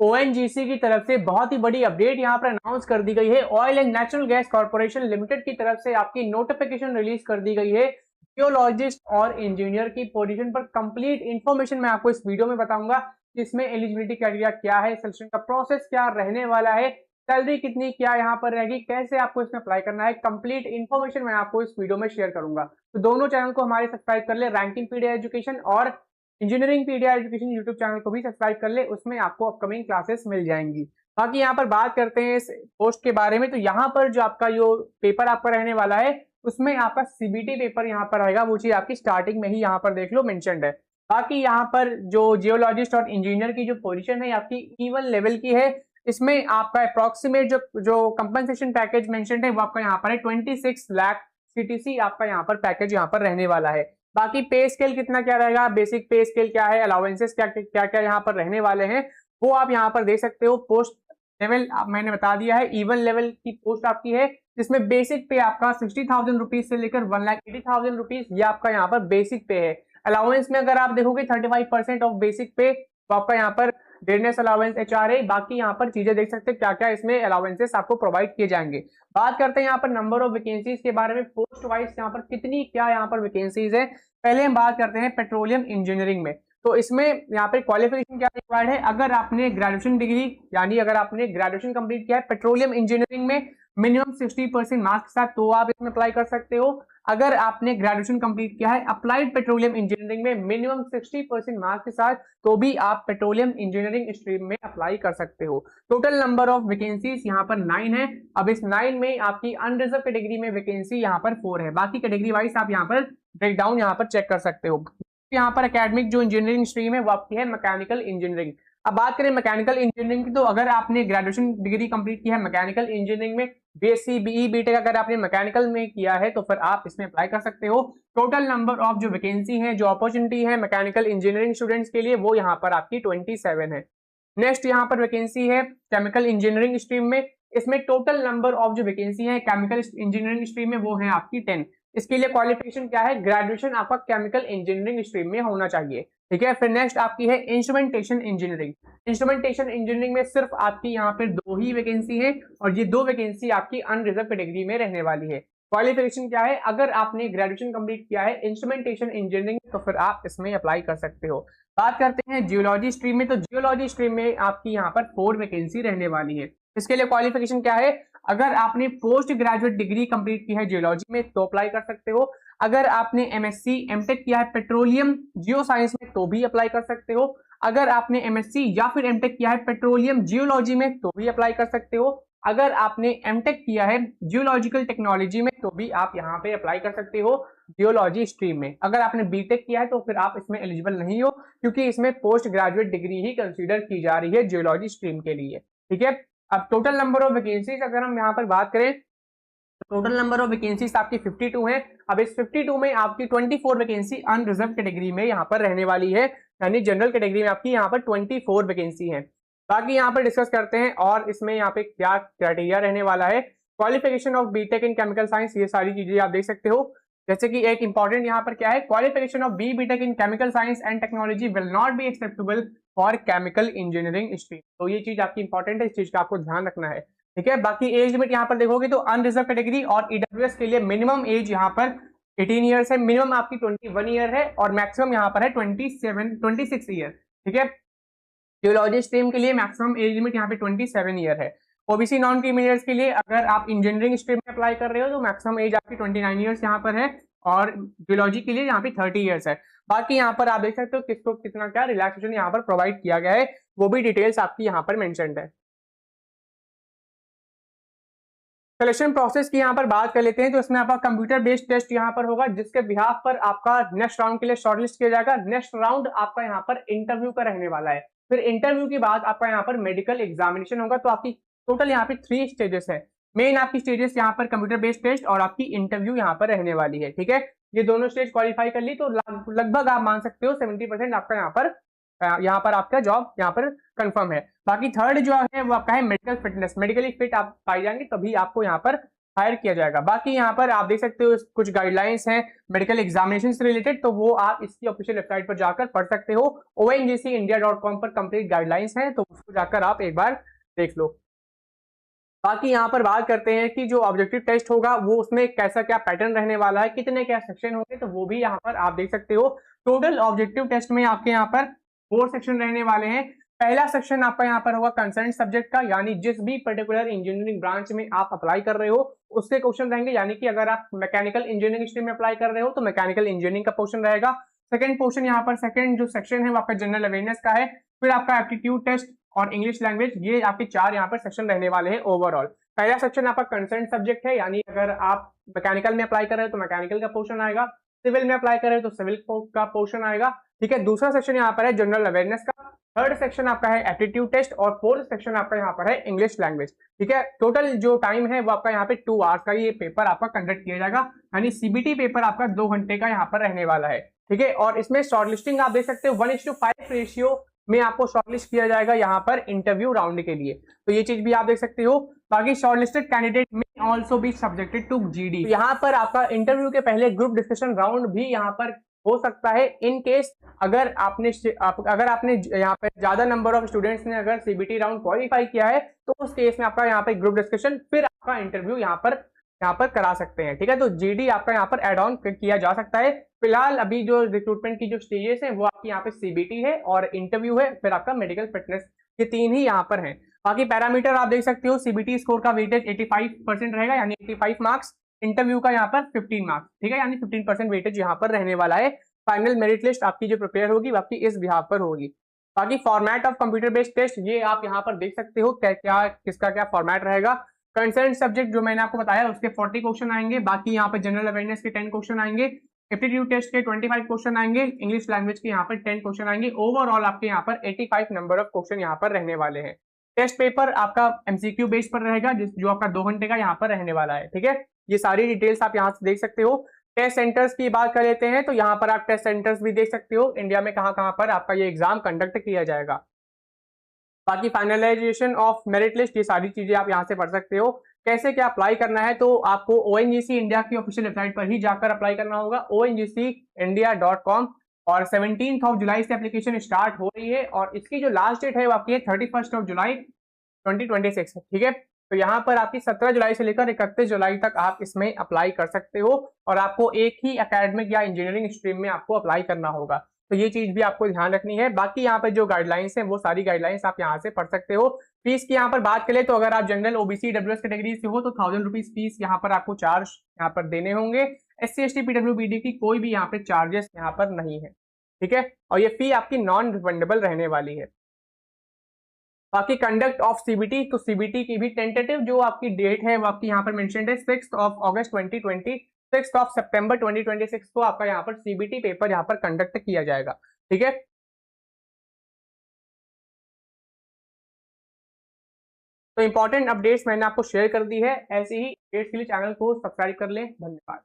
ONGC की तरफ से बहुत ही बड़ी अपडेट यहाँ पर अनाउंस कर दी गई है। Oil and natural gas corporation limited की तरफ से आपकी नोटिफिकेशन रिलीज कर दी गई है। जियोलॉजिस्ट और इंजीनियर की पोजीशन पर कंप्लीट इंफॉर्मेशन मैं आपको इस वीडियो में बताऊंगा। इसमें एलिजिबिलिटी क्राइटेरिया क्या है, सिलेक्शन का प्रोसेस क्या रहने वाला है, सैलरी कितनी क्या यहाँ पर रहेगी, कैसे आपको इसमें अप्लाई करना है, कंप्लीट इंफॉर्मेशन मैं आपको इस वीडियो में शेयर करूंगा। तो दोनों चैनल को हमारे सब्सक्राइब कर ले, रैंकिंग पीडिया एजुकेशन और इंजीनियरिंग पीडिया एजुकेशन यूट्यूब चैनल को भी सब्सक्राइब कर ले, उसमें आपको अपकमिंग क्लासेस मिल जाएंगी। बाकी यहाँ पर बात करते हैं इस पोस्ट के बारे में, तो यहाँ पर जो आपका जो पेपर आपका रहने वाला है उसमें आपका सीबीटी पेपर यहाँ पर रहेगा, वो चीज आपकी स्टार्टिंग में ही यहाँ पर देख लो मेंशन्ड है। बाकी यहाँ पर जो जियोलॉजिस्ट और इंजीनियर की जो पोजीशन है आपकी E1 लेवल की है। इसमें आपका अप्रोक्सीमेट जो कंपनसेशन पैकेज मेंशन्ड है वो आपका यहाँ पर है 26 लाख सीटीसी आपका यहाँ पर पैकेज यहाँ पर रहने वाला है। बाकी पे स्केल कितना क्या रहेगा, बेसिक पे स्केल क्या है, अलाउंसेस क्या क्या क्या यहाँ पर रहने वाले हैं वो आप यहाँ पर देख सकते हो। पोस्ट लेवल मैंने बता दिया है, E1 लेवल की पोस्ट आपकी है जिसमें बेसिक पे आपका 60,000 रुपीज से लेकर 1,80,000 रुपीज ये आपका यहाँ पर बेसिक पे है। अलाउंस में अगर आप देखोगे 35% ऑफ बेसिक पे तो आपका यहाँ पर डेयरनेस अलाउंस HRA, बाकी यहाँ पर चीजें देख सकते हैं क्या क्या इसमें अलाउंसेस आपको प्रोवाइड किए जाएंगे। बात करते हैं यहाँ पर नंबर ऑफ वैकेंसीज के बारे में, पोस्ट वाइज यहाँ पर कितनी क्या यहाँ पर वैकेंसीज है। पहले हम बात करते हैं पेट्रोलियम इंजीनियरिंग में, तो इसमें यहाँ पे क्वालिफिकेशन क्या रिक्वायर्ड है। अगर आपने ग्रेजुएशन डिग्री यानी अगर आपने ग्रेजुएशन कंप्लीट किया है पेट्रोलियम इंजीनियरिंग में मिनिमम 60% मार्क्स के साथ तो आप इसमें अप्लाई कर सकते हो। अगर आपने ग्रेजुएशन कंप्लीट किया है अप्लाइड पेट्रोलियम इंजीनियरिंग में मिनिमम 60% मार्क्स के साथ तो भी आप पेट्रोलियम इंजीनियरिंग स्ट्रीम में अप्लाई कर सकते हो। टोटल नंबर ऑफ वैकेंसीज यहाँ पर 9 है। अब इस 9 में आपकी अनरिजर्व कैटेगरी में वैकेंसी यहाँ पर 4 है, बाकी कैटेगरी वाइज आप यहाँ पर ब्रेकडाउन यहाँ पर चेक कर सकते हो। यहाँ पर एकेडमिक जो इंजीनियरिंग स्ट्रीम है वो आपकी है मैकेनिकल इंजीनियरिंग। अब बात करें मैकेनिकल इंजीनियरिंग की, तो अगर आपने ग्रेजुएशन डिग्री कंप्लीट किया है मैकेनिकल इंजीनियरिंग में बीएससी बीई बीटेक अगर आपने मैकेनिकल में किया है तो फिर आप इसमें अप्लाई कर सकते हो। टोटल नंबर ऑफ जो वैकेंसी है जो अपॉर्चुनिटी है मैकेनिकल इंजीनियरिंग स्टूडेंट्स के लिए वो यहाँ पर आपकी 27 है। नेक्स्ट यहाँ पर वैकेंसी है केमिकल इंजीनियरिंग स्ट्रीम में, इसमें टोटल नंबर ऑफ जो वैकेंसी है केमिकल इंजीनियरिंग स्ट्रीम में वो है आपकी 10। इसके लिए क्वालिफिकेशन क्या है, ग्रेजुएशन आपका केमिकल इंजीनियरिंग स्ट्रीम में होना चाहिए, ठीक है। फिर नेक्स्ट आपकी है इंस्ट्रूमेंटेशन इंजीनियरिंग। इंस्ट्रूमेंटेशन इंजीनियरिंग में सिर्फ आपकी यहाँ पर 2 ही वैकेंसी है और ये 2 वैकेंसी आपकी अनरिजर्व कैटेगरी में रहने वाली है। क्वालिफिकेशन क्या है, अगर आपने ग्रेजुएशन कंप्लीट किया है इंस्ट्रूमेंटेशन इंजीनियरिंग तो फिर आप इसमें अप्लाई कर सकते हो। बात करते हैं जियोलॉजी स्ट्रीम में, तो जियोलॉजी स्ट्रीम में आपकी यहाँ पर 4 वैकेंसी रहने वाली है। इसके लिए क्वालिफिकेशन क्या है, अगर आपने पोस्ट ग्रेजुएट डिग्री कंप्लीट की है जियोलॉजी में तो अप्लाई कर सकते हो। अगर आपने एमएससी एमटेक किया है पेट्रोलियम जियो साइंस में तो भी अप्लाई कर सकते हो। अगर आपने एमएससी या फिर एमटेक किया है पेट्रोलियम जियोलॉजी में तो भी अप्लाई कर सकते हो। अगर आपने एमटेक किया है जियोलॉजिकल टेक्नोलॉजी में तो भी आप यहाँ पे अप्लाई कर सकते हो जियोलॉजी स्ट्रीम में। अगर आपने बीटेक किया है तो फिर आप इसमें एलिजिबल नहीं हो क्योंकि इसमें पोस्ट ग्रेजुएट डिग्री ही कंसीडर की जा रही है जियोलॉजी स्ट्रीम के लिए, ठीक है। अब टोटल नंबर ऑफ वैकेंसीज अगर हम यहाँ पर बात करें तो टोटल नंबर ऑफ वैकेंसीज आपकी 52 है। अब इस 52 में आपकी 24 वैकेंसी अनरिजर्व कैटेगरी में यहाँ पर रहने वाली है, यानी जनरल कैटेगरी में आपकी यहाँ पर 24 वैकेंसी है। बाकी यहाँ पर डिस्कस करते हैं और इसमें यहाँ पे क्या क्राइटेरिया रहने वाला है। Qualification of BTech in chemical science, ये सारी चीजें आप देख सकते हो। जैसे कि एक इंपॉर्टेंट यहाँ पर क्या है, qualification of B BTech in chemical science and technology will not be acceptable for chemical engineering stream. तो ये चीज आपकी इंपॉर्टेंट है, इस चीज का आपको ध्यान रखना है, ठीक है। बाकी एज लिमिट यहाँ पर देखोगे तो अनरिजर्व कैटेगरी और ईडब्ल्यूएस के लिए मिनिमम एज यहाँ पर 18 ईयर्स है, मिनिमम आपकी 21 ईयर है और मैक्सिमम यहाँ पर है 26 ईयर, ठीक है। जियोलॉजी स्ट्रीम के लिए मैक्सिमम एज लिमिट यहाँ पे 27 ईयर है। ओबीसी नॉन क्रिमिनल्स के लिए अगर आप इंजीनियरिंग स्ट्रीम में अप्लाई कर रहे हो तो मैक्सिमम एज आपकी 29 ईयर्स यहाँ पर है और जियोलॉजी के लिए यहाँ पे 30 ईयर्स है। बाकी यहाँ पर आप देख सकते हो किसको कितना क्या रिलैक्सेशन यहाँ पर प्रोवाइड किया गया है, वो भी डिटेल्स आपकी यहाँ पर मेंशन्ड है। सिलेक्शन प्रोसेस की यहाँ पर बात कर लेते हैं, तो इसमें आपका कंप्यूटर बेस्ड टेस्ट यहाँ पर होगा जिसके बिहाफ पर आपका नेक्स्ट राउंड के लिए शॉर्टलिस्ट किया जाएगा। नेक्स्ट राउंड आपका यहाँ पर इंटरव्यू का रहने वाला है, फिर इंटरव्यू के बाद आपका यहाँ पर मेडिकल एग्जामिनेशन होगा। तो आपकी टोटल यहाँ पे 3 स्टेजेस है। मेन आपकी स्टेजेस यहाँ पर कंप्यूटर बेस्ड टेस्ट और आपकी इंटरव्यू यहाँ पर रहने वाली है, ठीक है। ये दोनों स्टेज क्वालिफाई कर ली तो लगभग आप मान सकते हो 70% आपका यहाँ पर आपका जॉब यहाँ पर कंफर्म है। बाकी थर्ड जो है वो आपका है मेडिकल फिटनेस, मेडिकली फिट आप पाई जाएंगे तभी आपको यहाँ पर हायर किया जाएगा। बाकी यहाँ पर आप देख सकते हो कुछ गाइडलाइंस हैं मेडिकल एग्जामिनेशन से रिलेटेड, तो वो आप इसकी ऑफिशियल वेबसाइट पर जाकर पढ़ सकते हो। ONGCindia.com पर कंप्लीट गाइडलाइंस हैं, तो उसको जाकर आप एक बार देख लो। बाकी यहाँ पर बात करते हैं कि जो ऑब्जेक्टिव टेस्ट होगा वो उसमें कैसा क्या पैटर्न रहने वाला है, कितने क्या सेक्शन होंगे, तो वो भी यहाँ पर आप देख सकते हो। टोटल ऑब्जेक्टिव टेस्ट में आपके यहाँ पर 4 सेक्शन रहने वाले हैं। पहला सेक्शन आपका यहाँ पर होगा कंसर्न सब्जेक्ट का, यानी जिस भी पर्टिकुलर इंजीनियरिंग ब्रांच में आप अप्लाई कर रहे हो उसके क्वेश्चन रहेंगे। यानी कि अगर आप मैकेनिकल इंजीनियरिंग स्ट्रीम में अप्लाई कर रहे हो तो मैकेनिकल इंजीनियरिंग का पोर्शन रहेगा। सेकंड पोर्शन यहाँ पर सेकंड जो सेक्शन है वो आपका जनरल अवेयरनेस का है। फिर आपका एप्टीट्यूड टेस्ट और इंग्लिश लैंग्वेज, ये आपके 4 यहाँ पर सेक्शन रहने वाले हैं ओवरऑल। पहला सेक्शन आपका कंसर्न सब्जेक्ट है, यानी अगर आप मैकेनिकल में अप्लाई कर रहे हो तो मैकेनिकल का पोर्शन आएगा, सिविल में अप्लाई कर रहे हो तो सिविल का पोर्शन आएगा। ठीक है, दूसरा सेक्शन यहाँ पर है जनरल अवेयरनेस का, थर्ड सेक्शन आपका है एप्टीट्यूड टेस्ट और फोर्थ सेक्शन आपका यहाँ पर है इंग्लिश लैंग्वेज। ठीक है, टोटल जो टाइम है वो आपका यहाँ पे 2 आवर्स का ये पेपर आपका कंडक्ट किया जाएगा, यानी सीबीटी पेपर आपका 2 घंटे का यहाँ पर रहने वाला है। ठीक है, और इसमें शॉर्टलिस्टिंग आप देख सकते हो 1:5 रेशियो में आपको शॉर्टलिस्ट किया जाएगा यहाँ पर इंटरव्यू राउंड के लिए, तो ये चीज भी आप देख सकते हो। बाकी शॉर्टलिस्टेड कैंडिडेट में also be subjected to GD. यहाँ पर आपका इंटरव्यू के पहले ग्रुप डिस्कशन राउंड भी यहाँ पर हो सकता है, इन केस अगर आपने यहाँ पर ज्यादा नंबर ऑफ स्टूडेंट्स ने अगर सीबीटी राउंड क्वालिफाई किया है तो उस केस में आपका यहाँ पे ग्रुप डिस्कशन फिर आपका इंटरव्यू यहाँ पर करा सकते हैं। ठीक है, तो जीडी आपका यहाँ पर एड ऑन किया जा सकता है। फिलहाल अभी जो रिक्रूटमेंट की जो स्टेजेस है वो आपकी यहाँ पे सीबीटी है और इंटरव्यू है, फिर आपका मेडिकल फिटनेस, ये 3 ही यहाँ पर हैं। बाकी पैरामीटर आप देख सकते हो, सीबीटी स्कोर का वेटेज 85% रहेगा, यानी 85 मार्क्स, इंटरव्यू का यहाँ पर 15 मार्क्स। ठीक है, यानी 15% वेटेज यहाँ पर रहने वाला है। फाइनल मेरिट लिस्ट आपकी जो प्रिपेयर होगी वो आपकी इस बिहाफ पर होगी। बाकी format of computer based test ये आप यहाँ पर देख सकते हो क्या किसका क्या फॉर्मेट रहेगा। कंसर्न सब्जेक्ट जो मैंने आपको बताया उसके 40 क्वेश्चन आएंगे, बाकी यहाँ पर जनरल अवेयरनेस के 10 क्वेश्चन आएंगे, एप्टीट्यूड टेस्ट के 25 क्वेश्चन आएंगे, इंग्लिश लैंग्वेज के यहाँ पर 10 क्वेश्चन आएंगे। ओवरऑल आपके यहाँ पर 85 नंबर ऑफ क्वेश्चन यहाँ पर रहने वाले हैं। टेस्ट पेपर आपका एमसीक्यू बेस पर रहेगा, जो आपका 2 घंटे का यहाँ पर रहने वाला है। ठीक है, ये सारी डिटेल्स आप यहाँ से देख सकते हो। टेस्ट सेंटर्स की बात कर लेते हैं तो यहाँ पर आप टेस्ट सेंटर्स भी देख सकते हो, इंडिया में कहाँ पर आपका ये एग्जाम कंडक्ट किया जाएगा। बाकी फाइनलाइजेशन ऑफ मेरिट लिस्ट, ये सारी चीजें आप यहाँ से पढ़ सकते हो। कैसे क्या अप्लाई करना है, तो आपको ONGC इंडिया की ऑफिशियल वेबसाइट पर ही जाकर अप्लाई करना होगा, ONGCindia.com, और 17 जुलाई से एप्लीकेशन स्टार्ट हो रही है और इसकी जो लास्ट डेट है वो आपकी है 31 जुलाई 2026। ठीक है, तो यहाँ पर आपकी 17 जुलाई से लेकर 31 जुलाई तक आप इसमें अप्लाई कर सकते हो और आपको एक ही एकेडमिक या इंजीनियरिंग स्ट्रीम में आपको अप्लाई करना होगा, तो ये चीज भी आपको ध्यान रखनी है। बाकी यहाँ पर जो गाइडलाइंस है वो सारी गाइडलाइंस आप यहाँ से पढ़ सकते हो। फीस की यहाँ पर बात करें तो अगर आप जनरल OBC EWS कैटेगरी से हो तो 1000 रुपीज फीस यहाँ पर आपको चार्ज यहाँ पर देने होंगे। SC ST PWBD की कोई भी यहाँ पे चार्जेस यहाँ पर नहीं है। ठीक है, और ये फी आपकी नॉन रिफंडेबल रहने वाली है। बाकी कंडक्ट ऑफ सीबीटी, तो सीबीटी की भी टेंटेटिव जो आपकी डेट है वो आपकी यहाँ पर मेंशन्ड है 6 अगस्त 2020, 6 सितंबर 2026 को आपका यहाँ पर सीबीटी पेपर यहाँ पर कंडक्ट किया जाएगा। ठीक है, तो इंपॉर्टेंट अपडेट्स मैंने आपको शेयर कर दी है। ऐसे ही अपडेट्स के लिए चैनल को सब्सक्राइब कर लें। धन्यवाद।